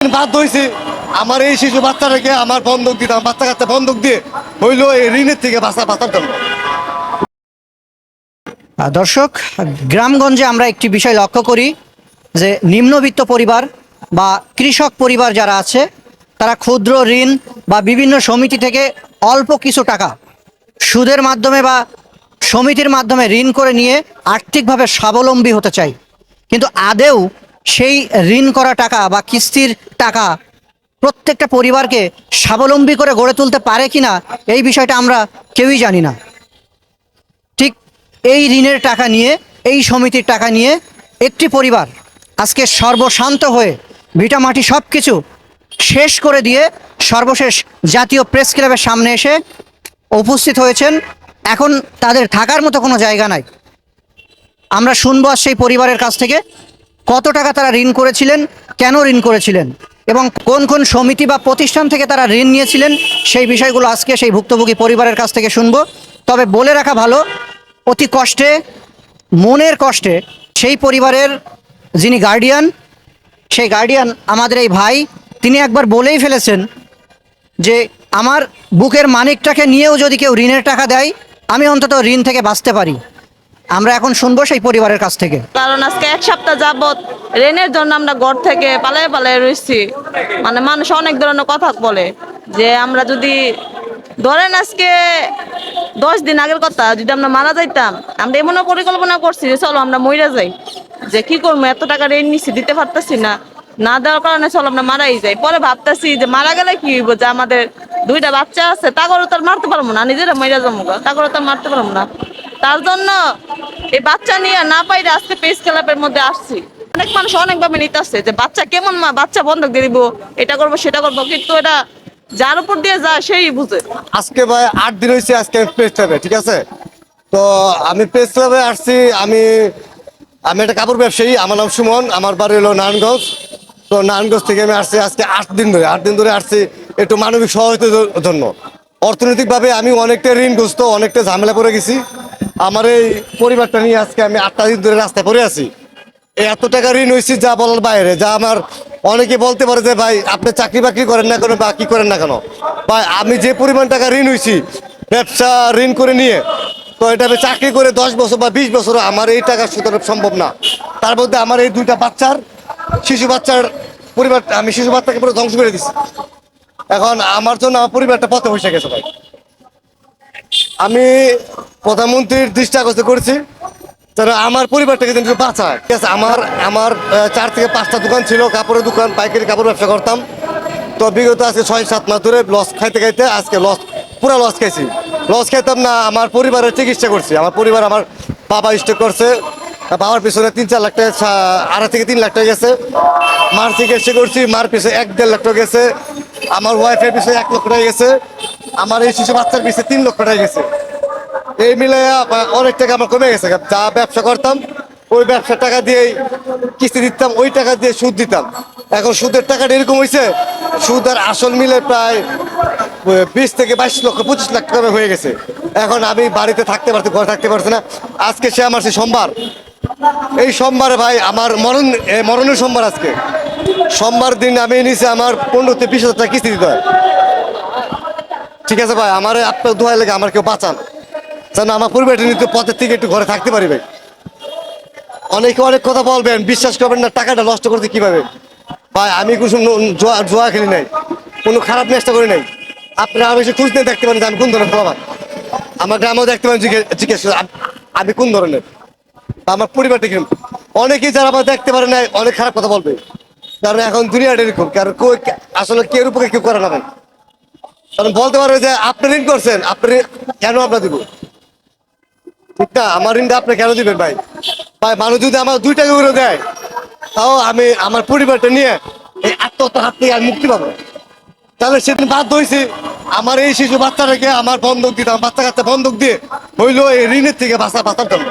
বাধ্য হয়েছি আমার এই শিশু বাচ্চাটাকে আমার বন্ধক দিতাম, বাচ্চা কাচ্চা বন্ধক দিয়ে হইলো এই ঋণের থেকে বাঁচার জন্য। দর্শক, গ্রামগঞ্জে আমরা একটি বিষয় লক্ষ্য করি যে নিম্নবিত্ত পরিবার বা কৃষক পরিবার যারা আছে তারা ক্ষুদ্র ঋণ বা বিভিন্ন সমিতি থেকে অল্প কিছু টাকা সুদের মাধ্যমে বা সমিতির মাধ্যমে ঋণ করে নিয়ে আর্থিকভাবে স্বাবলম্বী হতে চায়, কিন্তু আদেও সেই ঋণ করা টাকা বা কিস্তির টাকা প্রত্যেকটা পরিবারকে স্বাবলম্বী করে গড়ে তুলতে পারে কিনা এই বিষয়টা আমরা কেউই জানি না। ঠিক এই ঋণের টাকা নিয়ে, এই সমিতির টাকা নিয়ে একটি পরিবার আজকে সর্বশান্ত হয়ে ভিটামাটি সব কিছু শেষ করে দিয়ে সর্বশেষ জাতীয় প্রেস ক্লাবের সামনে এসে উপস্থিত হয়েছেন। এখন তাদের থাকার মতো কোনো জায়গা নাই। আমরা শুনবো আজ সেই পরিবারের কাছ থেকে কত টাকা তারা ঋণ করেছিলেন, কেন ঋণ করেছিলেন এবং কোন কোন সমিতি বা প্রতিষ্ঠান থেকে তারা ঋণ নিয়েছিলেন, সেই বিষয়গুলো আজকে সেই ভুক্তভোগী পরিবারের কাছ থেকে শুনবো। তবে বলে রাখা ভালো, অতি কষ্টে, মনের কষ্টে সেই পরিবারের যিনি গার্ডিয়ান, সেই গার্ডিয়ান আমাদের এই ভাই, তিনি একবার বলেই ফেলেছেন যে আমার বুকের মানিকটাকে নিয়েও যদি কেউ ঋণের টাকা দেয় আমি অন্তত ঋণ থেকে বাঁচতে পারি। আমরা এখন শুনবো সেই পরিবারের কাছ থেকে। কারণ আজকে এক সপ্তাহ যাবত ঋণের জন্য আমরা ঘর থেকে পালায়ে পালায়ে রয়েছি। মানে মানুষ অনেক ধরনের কথা বলে যে আমরা যদি ধরেন আজকে 10 দিন আগের কথা, যদি আমরা মারা যাইতাম, আমরা এমনও পরিকল্পনা করছি যে চলো আমরা মইরা যাই, যে কি করবো, এত টাকা ঋণ নিচ্ছি, দিতে পারতেছি না, না দেওয়ার কারণে চলো আমরা মারাই যাই। পরে ভাবতেছি যে মারা গেলে কি হইব, যে আমাদের 2টা বাচ্চা আছে, তাগরও তার মারতে পারবো না, নিজেরা মইরা যাবো, তাগরও তার মারতে পারবো না। তার জন্য এই বাচ্চা নিয়ে না পাইরে আজকে প্রেস ক্লাবের মধ্যে আসছি। অনেক মানুষ অনেকভাবে নিতে আসছে যে বাচ্চা কেমন, মা বাচ্চা বন্ধক দিয়ে দিব, এটা করবো সেটা করবো, কিন্তু এটা যার উপর দিয়ে যায় সেই বুঝে। আজকে ভাই 8 দিন হয়েছে আজকে প্রেস ক্লাবে, ঠিক আছে? তো আমি প্রেস ক্লাবে আসছি, আমি একটা কাপড় ব্যবসায়ী, আমার নাম সুমন, আমার বাড়ি হলো নারায়ণগঞ্জ। তো নারায়ণগঞ্জ থেকে আমি আসছি আজকে 8 দিন ধরে আসছি একটু মানবিক সহায়তার জন্য। অর্থনৈতিকভাবে আমি অনেকটা ঋণগ্রস্ত, অনেকটা ঝামেলা পড়ে গেছি। আমার এই পরিবারটা নিয়ে আজকে আমি 8টা দিন ধরে রাস্তায় পড়ে আছি। এত টাকা ঋণ হয়েছি যা বলার বাইরে। যা আমার অনেকে বলতে পারে যে ভাই আপনি চাকরি বাকরি করেন না কেন বা কি করেন না কেন, ভাই আমি যে পরিমাণ টাকা ঋণ হয়েছি ব্যবসা ঋণ করে নিয়ে, তো এটা আমি চাকরি করে 10 বছর বা 20 বছর আমার এই টাকা সুতরাং সম্ভব না। তার মধ্যে আমার এই 2টা শিশু বাচ্চার পরিবার, আমি শিশু বাচ্চাকে পুরো ধ্বংস করে দিচ্ছি। এখন আমার জন্য আমার পরিবারটা পথে বসে গেছে ভাই। আমি প্রধানমন্ত্রীর দৃষ্টি আকর্ষণ করেছি যারা আমার পরিবারটাকে যেন বাঁচায়, ঠিক আছে? আমার 4 থেকে 5টা দোকান ছিল, কাপড়ের দোকান, পাইকারি কাপড় ব্যবসা করতাম। তো বিগত আজকে 6-7 মাস ধরে লস খাইতে খাইতে আজকে পুরো লস খাইছি। লস খাইতাম না, আমার পরিবারের চিকিৎসা করছি। আমার পরিবার, আমার বাবা স্ট্রোক করছে, বাবার পিছনে 3-4 লাখ টাকা, 2.5 থেকে 3 লাখ টাকা গেছে। মার চিকিৎসা করছি, মার পিছনে 1-1.5 লাখ টাকা গেছে। আমার ওয়াইফের পিছনে 1 লক্ষ টাকা গেছে। আমার এই শিশু বাচ্চার পিছনে 3 লক্ষ টাকা গেছে। এই মিলে অনেক টাকা আমার কমে গেছে। যা ব্যবসা করতাম ওই ব্যবসার টাকা দিয়েই কিস্তি দিতাম, ওই টাকা দিয়ে সুদ দিতাম। এখন সুদের টাকাটা এরকম হয়েছে, সুদ আর আসল মিলে প্রায় 20 থেকে 22 লক্ষ 25 লাখ টাকা হয়ে গেছে। এখন আমি বাড়িতে থাকতে পারছি, ঘরে থাকতে পারছি না। আজকে সে আমার সে সোমবার, এই সোমবারে ভাই আমার মরণের সোমবার। আজকে সোমবার দিন আমি নিচে আমার 15 থেকে 20 হাজার টাকা কিস্তি দিতে হয়। ঠিক আছে ভাই, আমার আপনার দোহাই লেগে আমার কেউ বাঁচান, যেন আমার পরিবারটা নিতে পথের থেকে একটু ঘরে থাকতে পারি ভাই। অনেকে অনেক কথা বলবেন, বিশ্বাস করবেন না, টাকাটা নষ্ট করতে কিভাবে ভাই। আমি কোনো জোয়া খেলি নাই, কোনো খারাপ নেশা করি নাই। আপনারা আমি এসে খুঁজ নিয়ে দেখতে পারেন যে আমি কোন ধরনের প্রভাব, আমার গ্রামেও দেখতে পারেন, জিজ্ঞেস আমি কোন ধরনের, আমার পরিবারটা কিরকম। অনেকেই যারা আমার দেখতে পারে না অনেক খারাপ কথা বলবে, কারণ এখন দুনিয়াটা এরকম। কারণ আসলে কেউ উপরে কেউ করে না ভাই। কারণ বলতে পারবে যে আপনি ঋণ করছেন, আপনি কেন আমরা দিব, ঠিক না? আমার ঋণটা আপনি কেন দিবেন ভাই? ভাই মানুষ যদি আমার 2 টাকা করে দেয়, তাও আমি আমার পরিবারটা নিয়ে এই আত্মহত্যার হাত থেকে আমি মুক্তি পাবো। তাহলে সেদিন বাধ্য হয়েছি আমার এই শিশু বাচ্চাটাকে আমার বন্ধক দিতাম, বাচ্চা কাচ্চা বন্ধক দিয়ে হইলো এই ঋণের থেকে বাঁচার জন্য।